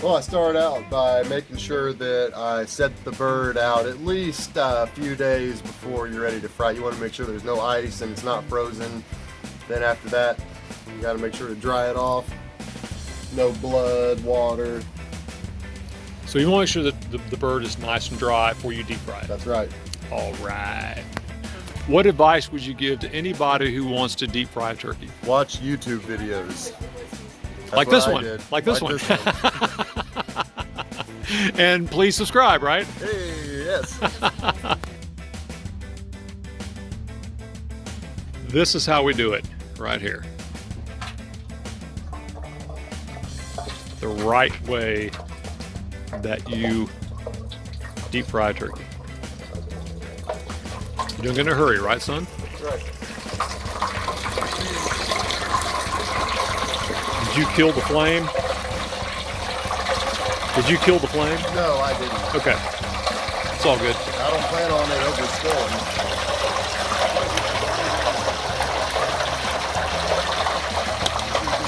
Well, I start out by making sure that I set the bird out at least a few days before you're ready to fry. You want to make sure there's no ice and it's not frozen. Then after that, you got to make sure to dry it off. No blood, water. So you want to make sure that the bird is nice and dry before you deep fry it. That's right. All right. What advice would you give to anybody who wants to deep fry a turkey? Watch YouTube videos. That's Like this what I one. did. Like this one. And please subscribe, right? Hey, yes. This is how we do it right here. The right way that you deep fry a turkey. You don't get in a hurry, right, son? That's right. Did you kill the flame? Did you kill the flame? No, I didn't. Okay. It's all good. I don't plan on it overspilling.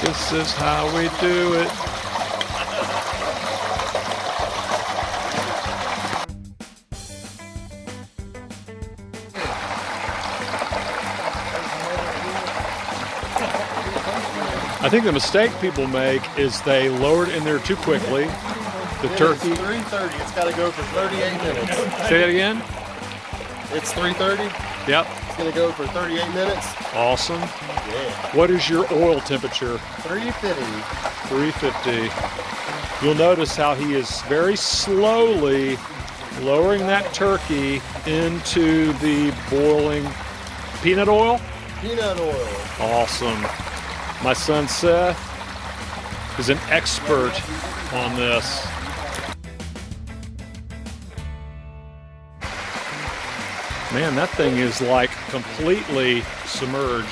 This is how we do it. I think the mistake people make is they lower it in there too quickly. The turkey. It's 3:30. It's got to go for 38 minutes. Say that again? It's 3:30. Yep. It's going to go for 38 minutes. Awesome. Yeah. What is your oil temperature? 350. 350. You'll notice how he is very slowly lowering that turkey into the boiling peanut oil. Peanut oil. Awesome. My son Seth is an expert on this. Man, that thing is like completely submerged.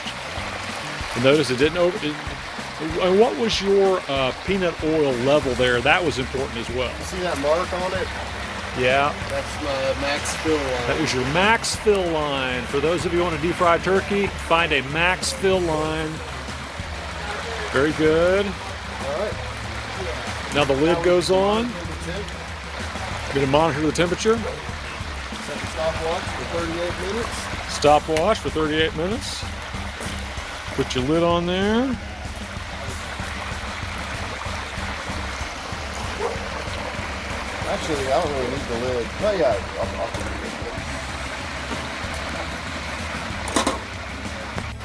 And notice it didn't and what was your peanut oil level there? That was important as well. You see that mark on it? Yeah. That's my max fill line. That was your max fill line. For those of you who want to deep fry turkey, find a max fill line. Very good. All right. Now the lid goes on. You're going to monitor the temperature. Set the stopwatch for 38 minutes. Stopwatch for 38 minutes. Put your lid on there. Actually, I don't really need the lid. Oh yeah, I'll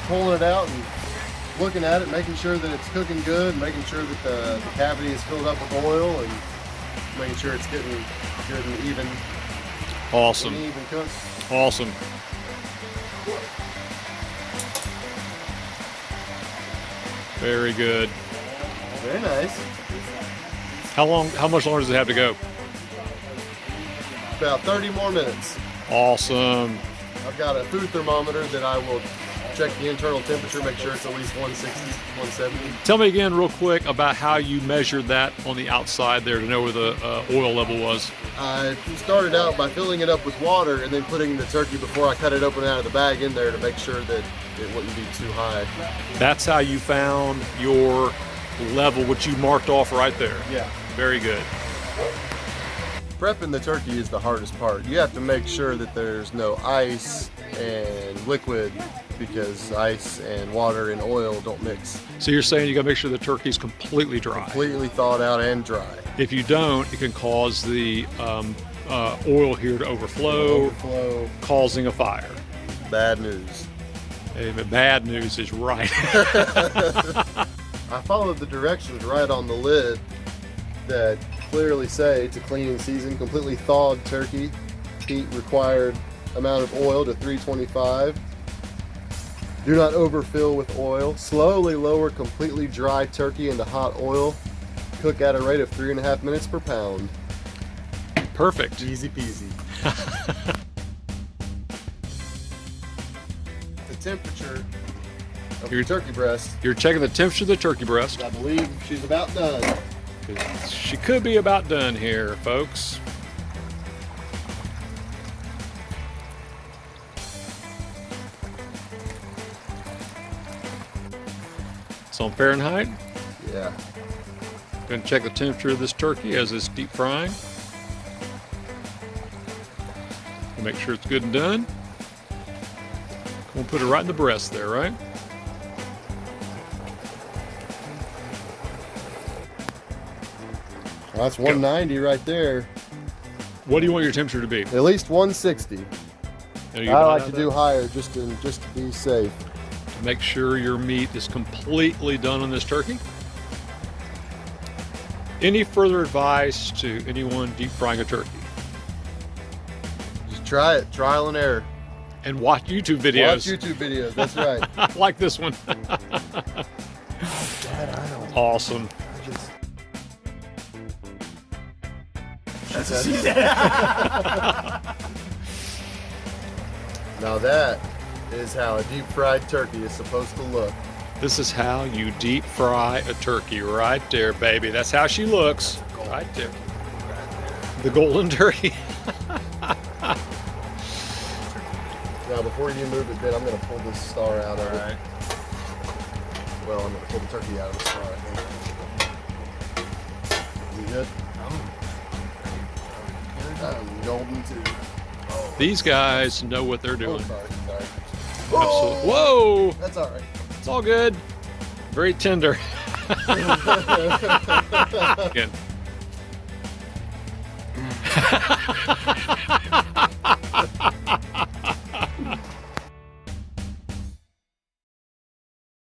pulling it out and looking at it, making sure that it's cooking good, making sure that the cavity is filled up with oil, and making sure it's getting good and even. Awesome. And even cooked. Awesome. Very good. Very nice. How much longer does it have to go? About 30 more minutes. Awesome. I've got a food thermometer that I will check the internal temperature, make sure it's at least 160, 170. Tell me again real quick about how you measured that on the outside there to know where the oil level was. I started out by filling it up with water and then putting the turkey before I cut it open out of the bag in there to make sure that it wouldn't be too high. That's how you found your level, which you marked off right there. Yeah. Very good. Prepping the turkey is the hardest part. You have to make sure that there's no ice and liquid because ice and water and oil don't mix. So you're saying you got to make sure the turkey's completely dry. Completely thawed out and dry. If you don't, it can cause the oil here to overflow, causing a fire. Bad news. Hey, the bad news is right. I followed the directions right on the lid that clearly say to clean and season completely thawed turkey, heat required amount of oil to 325. Do not overfill with oil. Slowly lower completely dry turkey into hot oil. Cook at a rate of 3.5 minutes per pound. Perfect. Easy peasy. The temperature of your turkey breast. You're checking the temperature of the turkey breast. I believe she's about done. She could be about done here, folks. It's on Fahrenheit. Yeah. Going to check the temperature of this turkey as it's deep frying. Make sure it's good and done. We'll put it right in the breast there, right? Well, that's 190 right there. What do you want your temperature to be? At least 160. I like to do higher just to be safe. To make sure your meat is completely done on this turkey. Any further advice to anyone deep frying a turkey? Just try it, trial and error. And watch YouTube videos. Watch YouTube videos, that's right. Like this one. Dad, I don't. Awesome. That's what she said. Now that is how a deep fried turkey is supposed to look. This is how you deep fry a turkey right there, baby. That's how she looks. Right there. The golden turkey. Now, before you move it, Ben, I'm going to pull this star out of it. Well, I'm going to pull the turkey out of the star, I think. You good? I'm golden too. Oh. These guys know what they're doing. Oh, sorry. Absolutely. Whoa! That's all right. It's all good. Very tender. Again.